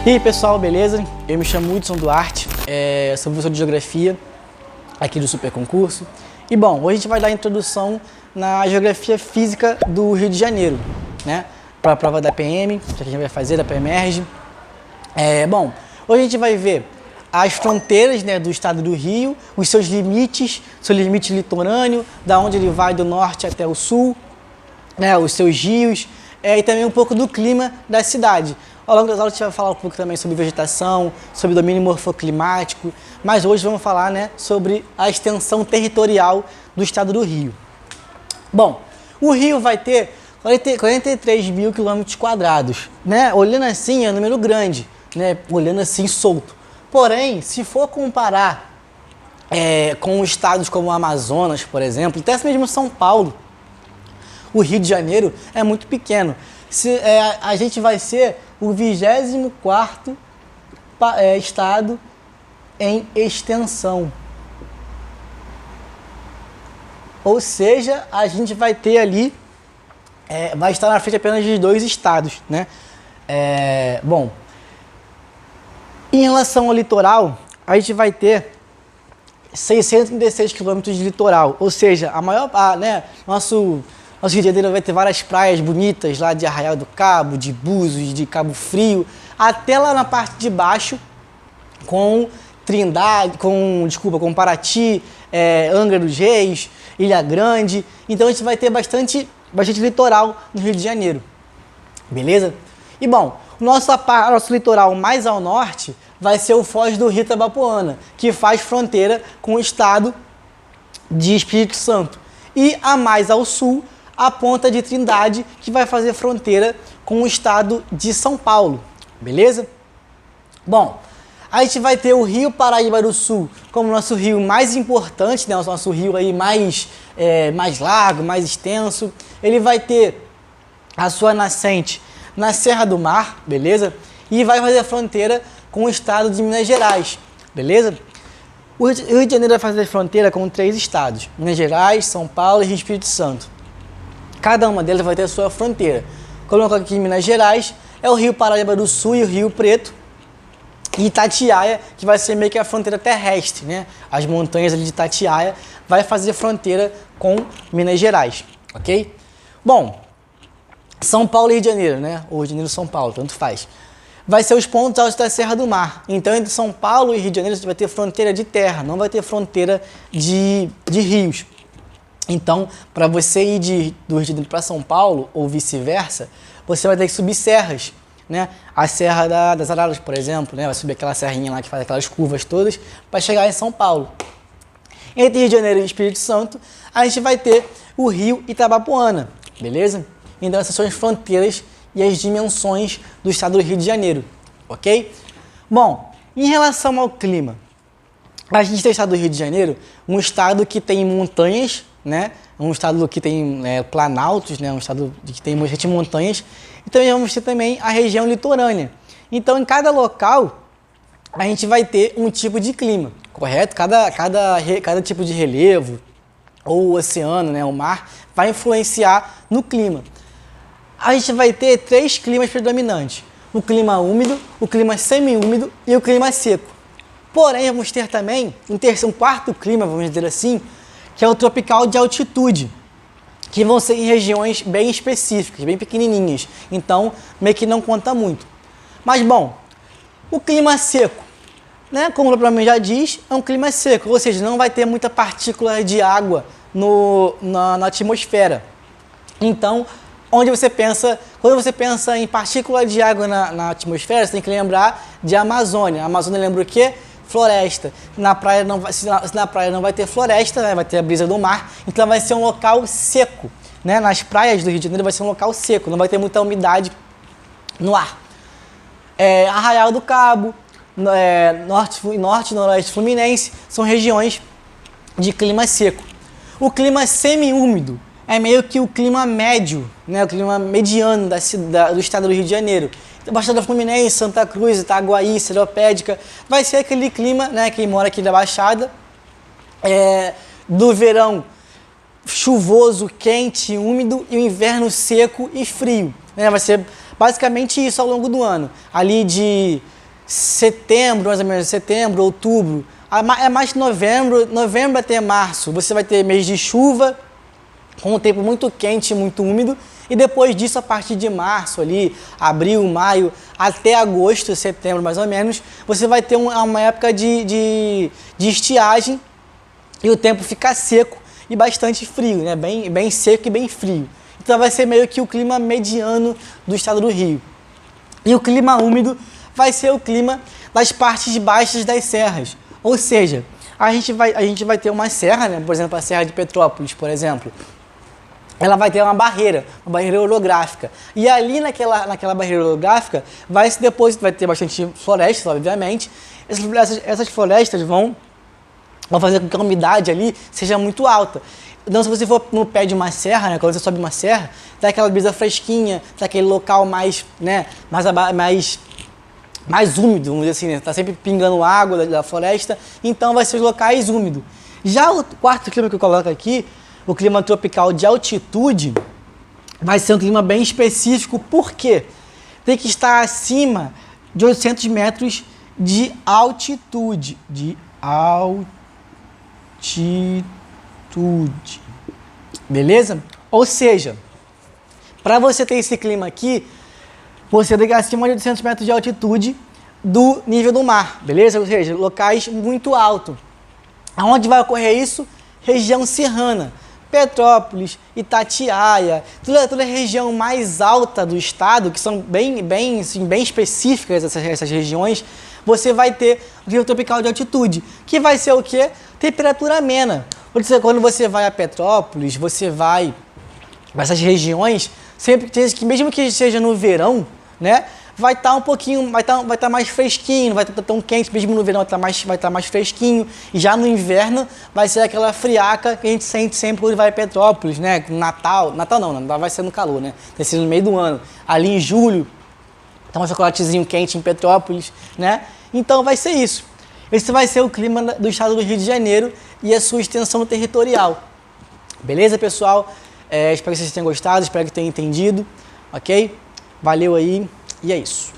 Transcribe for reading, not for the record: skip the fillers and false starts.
E aí pessoal, beleza? Eu me chamo Hudson Duarte, sou professor de Geografia aqui do Super Concurso. E bom, hoje a gente vai dar a introdução na Geografia Física do Rio de Janeiro, né? Para a prova da PM, que a gente vai fazer, da PEMERG. Bom, hoje a gente vai ver as fronteiras, né, do estado do Rio, os seus limites, seu limite litorâneo, da onde ele vai do norte até o sul, né, os seus rios, e também um pouco do clima da cidade. Ao longo das aulas a gente vai falar um pouco também sobre vegetação, sobre domínio morfoclimático, mas hoje vamos falar, né, sobre a extensão territorial do estado do Rio. Bom, o Rio vai ter 43 mil quilômetros quadrados, né? Olhando assim é um número grande, né? Olhando assim solto. Porém, se for comparar com estados como o Amazonas, por exemplo, até mesmo São Paulo, o Rio de Janeiro é muito pequeno. A gente vai ser o 24º estado em extensão. Ou seja, a gente vai ter ali, vai estar na frente apenas de 2 estados, né? Bom, em relação ao litoral, a gente vai ter 636 quilômetros de litoral, ou seja, nosso Rio de Janeiro vai ter várias praias bonitas lá de Arraial do Cabo, de Búzios, de Cabo Frio, até lá na parte de baixo, com Paraty, Angra dos Reis, Ilha Grande. Então a gente vai ter bastante litoral no Rio de Janeiro, beleza? E bom, nosso litoral mais ao norte vai ser o Foz do Rio Itabapoana, que faz fronteira com o estado de Espírito Santo. E a mais ao sul, a Ponta de Trindade, que vai fazer fronteira com o estado de São Paulo, beleza? Bom, a gente vai ter o Rio Paraíba do Sul como nosso rio mais importante, né? O nosso rio aí mais largo, mais extenso. Ele vai ter a sua nascente na Serra do Mar, beleza? E vai fazer fronteira com o estado de Minas Gerais, beleza? O Rio de Janeiro vai fazer fronteira com 3 estados, Minas Gerais, São Paulo e Espírito Santo. Cada uma delas vai ter a sua fronteira. Colocando aqui em Minas Gerais, é o Rio Paraíba do Sul e o Rio Preto. E Itatiaia, que vai ser meio que a fronteira terrestre, né? As montanhas ali de Itatiaia vai fazer fronteira com Minas Gerais, ok? Bom, São Paulo e Rio de Janeiro, né? Ou Rio de Janeiro e São Paulo, tanto faz. Vai ser os pontos altos da Serra do Mar. Então, entre São Paulo e Rio de Janeiro, você vai ter fronteira de terra, não vai ter fronteira de rios. Então, para você ir do Rio de Janeiro para São Paulo, ou vice-versa, você vai ter que subir serras, né? A Serra das Araras, por exemplo, né? Vai subir aquela serrinha lá que faz aquelas curvas todas para chegar em São Paulo. Entre Rio de Janeiro e Espírito Santo, a gente vai ter o Rio Itabapoana, beleza? Então, essas são as fronteiras e as dimensões do estado do Rio de Janeiro, ok? Bom, em relação ao clima, a gente tem o estado do Rio de Janeiro, um estado que tem montanhas, né? Um estado que tem planaltos, né? Um estado que tem bastante montanhas. E também vamos ter também a região litorânea. Então, em cada local, a gente vai ter um tipo de clima, correto? Cada tipo de relevo, ou o oceano, né? O mar, vai influenciar no clima. A gente vai ter 3 climas predominantes. O clima úmido, o clima semi-úmido e o clima seco. Porém, vamos ter também um 4º clima, vamos dizer assim, que é o tropical de altitude, que vão ser em regiões bem específicas, bem pequenininhas. Então, meio que não conta muito. Mas, bom, o clima seco, né, como o propriamente já diz, é um clima seco, ou seja, não vai ter muita partícula de água na atmosfera. Então, quando você pensa em partícula de água na atmosfera, você tem que lembrar de Amazônia. A Amazônia lembra o quê? Floresta. Na praia não vai ter floresta, né? Vai ter a brisa do mar, então vai ser um local seco, né? Nas praias do Rio de Janeiro vai ser um local seco, não vai ter muita umidade no ar. Arraial do Cabo, norte e noroeste fluminense são regiões de clima seco. O clima semi-úmido é meio que o clima médio, né? O clima mediano do estado do Rio de Janeiro. Baixada Fluminense, Santa Cruz, Itaguaí, Seropédica, vai ser aquele clima, né, quem mora aqui da Baixada, do verão chuvoso, quente, úmido e o inverno seco e frio, né? Vai ser basicamente isso ao longo do ano. Ali de setembro, mais ou menos, setembro, outubro, é mais novembro até março, você vai ter mês de chuva, com um tempo muito quente, muito úmido, e depois disso, a partir de março ali, abril, maio, até agosto, setembro mais ou menos, você vai ter uma época de estiagem e o tempo fica seco e bastante frio, né? Bem seco e bem frio. Então vai ser meio que o clima mediano do estado do Rio. E o clima úmido vai ser o clima das partes baixas das serras. Ou seja, a gente vai ter uma serra, né? Por exemplo, a Serra de Petrópolis, por exemplo. Ela vai ter uma barreira orográfica. E ali naquela barreira orográfica vai ter bastante florestas, obviamente. Essas florestas vão fazer com que a umidade ali seja muito alta. Então, se você for no pé de uma serra, né, quando você sobe uma serra, dá aquela brisa fresquinha, tá aquele local mais úmido, vamos dizer assim, né? Tá sempre pingando água da floresta, então vai ser os locais úmidos. Já o quarto clima que eu coloco aqui, o clima tropical de altitude, vai ser um clima bem específico, por quê? Tem que estar acima de 800 metros de altitude. Beleza? Ou seja, para você ter esse clima aqui, você tem que ir acima de 800 metros de altitude do nível do mar, beleza? Ou seja, locais muito altos. Aonde vai ocorrer isso? Região serrana. Petrópolis, Itatiaia, toda a região mais alta do estado, que são bem específicas essas regiões, você vai ter o clima tropical de altitude, que vai ser o quê? Temperatura amena. Quando você vai a Petrópolis, você vai para essas regiões, sempre que mesmo que seja no verão, né? Vai estar mais fresquinho, não vai estar tão quente, mesmo no verão vai estar mais fresquinho, e já no inverno vai ser aquela friaca que a gente sente sempre quando vai a Petrópolis, né? Natal não, vai ser no calor, né? Tem sido no meio do ano, ali em julho, tá um chocolatezinho quente em Petrópolis, né? Então vai ser isso. Esse vai ser o clima do estado do Rio de Janeiro e a sua extensão territorial. Beleza, pessoal? Espero que vocês tenham gostado, espero que tenham entendido, ok? Valeu aí. E é isso.